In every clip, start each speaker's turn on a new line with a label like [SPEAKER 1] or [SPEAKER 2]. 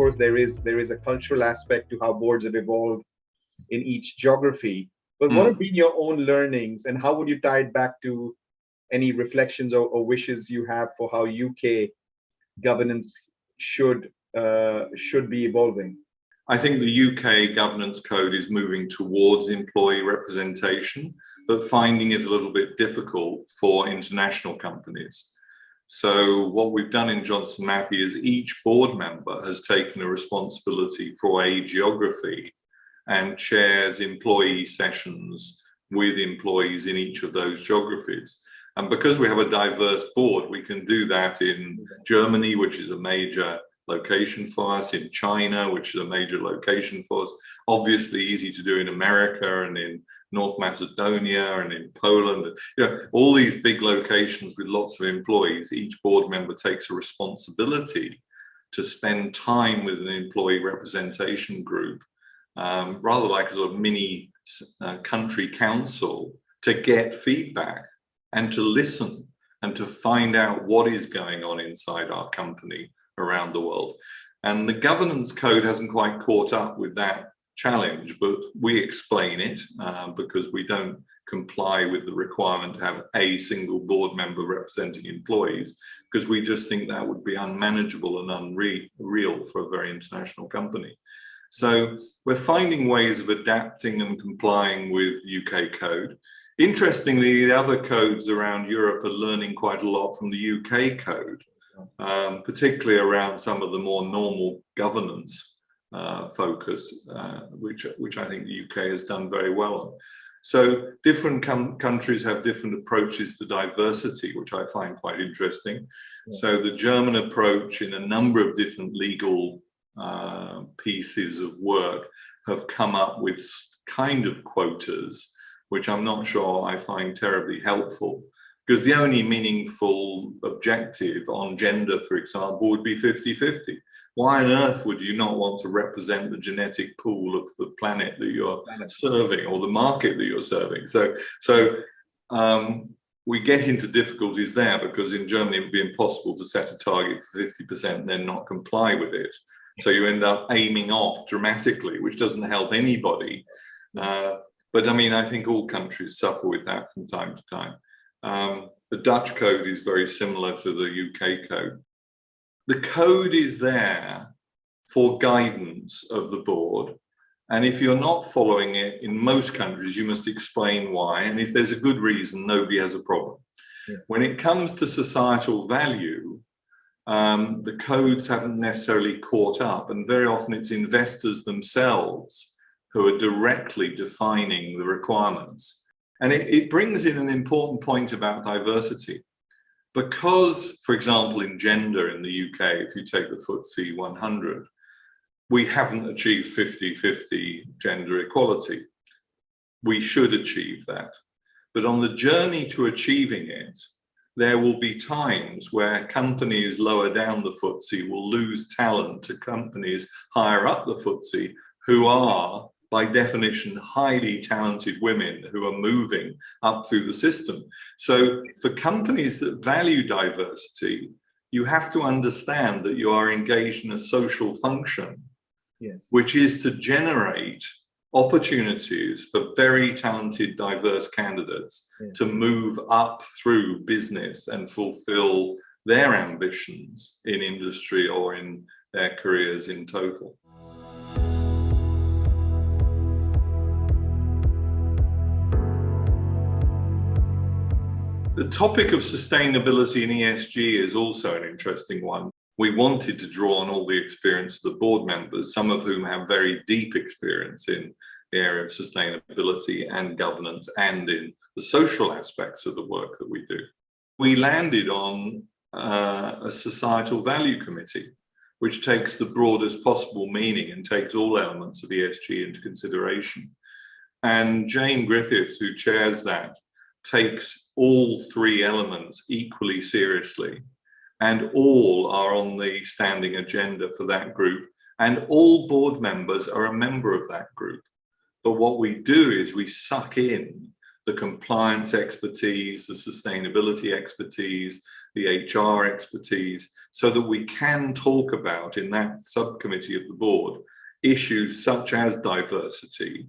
[SPEAKER 1] course, there is a cultural aspect to how boards have evolved in each geography. But what have been your own learnings, and how would you tie it back to any reflections or wishes you have for how UK governance should be evolving?
[SPEAKER 2] I think the UK governance code is moving towards employee representation, but finding it a little bit difficult for international companies. So what we've done in Johnson Matthey is each board member has taken a responsibility for a geography and chairs employee sessions with employees in each of those geographies. And because we have a diverse board, we can do that in Germany, which is a major location for us, in China, which is a major location for us, obviously easy to do in America and in North Macedonia and in Poland. All these big locations with lots of employees, each board member takes a responsibility to spend time with an employee representation group, rather like a sort of mini country council, to get feedback and to listen and to find out what is going on inside our company around the world. And the governance code hasn't quite caught up with that challenge, but we explain it because we don't comply with the requirement to have a single board member representing employees, because we just think that would be unmanageable and unreal for a very international company. So we're finding ways of adapting and complying with UK code. Interestingly, the other codes around Europe are learning quite a lot from the UK code, particularly around some of the more normal governance focus, which I think the UK has done very well on. So different countries have different approaches to diversity, which I find quite interesting. Yeah. So the German approach in a number of different legal pieces of work have come up with kind of quotas, which I'm not sure I find terribly helpful, because the only meaningful objective on gender, for example, would be 50-50. Why on earth would you not want to represent the genetic pool of the planet that you're serving, or the market that you're serving? So we get into difficulties there, because in Germany it would be impossible to set a target for 50% and then not comply with it. So you end up aiming off dramatically, which doesn't help anybody. But I mean, I think all countries suffer with that from time to time. The Dutch code is very similar to the UK code. The code is there for guidance of the board. And if you're not following it in most countries, you must explain why. And if there's a good reason, nobody has a problem. Yeah. When it comes to societal value, the codes haven't necessarily caught up. And very often it's investors themselves who are directly defining the requirements. And it brings in an important point about diversity. Because, for example, in gender in the UK, if you take the FTSE 100, we haven't achieved 50-50 gender equality. We should achieve that. But on the journey to achieving it, there will be times where companies lower down the FTSE will lose talent to companies higher up the FTSE who are, by definition, highly talented women who are moving up through the system. So for companies that value diversity, you have to understand that you are engaged in a social function, yes, which is to generate opportunities for very talented, diverse candidates, yeah, to move up through business and fulfill their ambitions in industry or in their careers in total. The topic of sustainability and ESG is also an interesting one. We wanted to draw on all the experience of the board members, some of whom have very deep experience in the area of sustainability and governance and in the social aspects of the work that we do. We landed on a societal value committee, which takes the broadest possible meaning and takes all elements of ESG into consideration. And Jane Griffiths, who chairs that, takes all three elements equally seriously, and all are on the standing agenda for that group, and all board members are a member of that group. But what we do is we suck in the compliance expertise, the sustainability expertise, the HR expertise, so that we can talk about in that subcommittee of the board issues such as diversity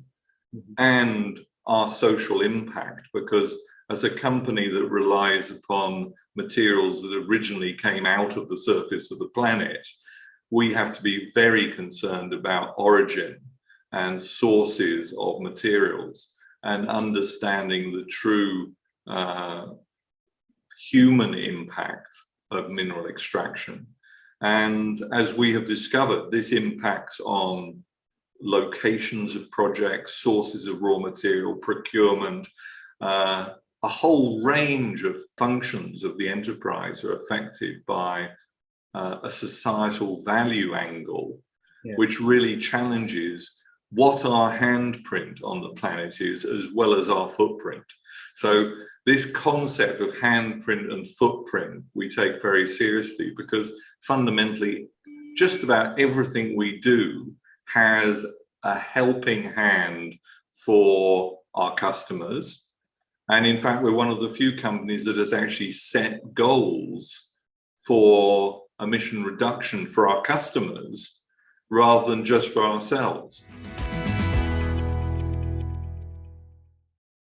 [SPEAKER 2] and our social impact, because as a company that relies upon materials that originally came out of the surface of the planet, we have to be very concerned about origin and sources of materials and understanding the true human impact of mineral extraction. And as we have discovered, this impacts on locations of projects, sources of raw material, procurement, a whole range of functions of the enterprise are affected by a societal value angle, which really challenges what our handprint on the planet is, as well as our footprint. So this concept of handprint and footprint we take very seriously, because fundamentally just about everything we do has a helping hand for our customers. And in fact, we're one of the few companies that has actually set goals for emission reduction for our customers rather than just for ourselves.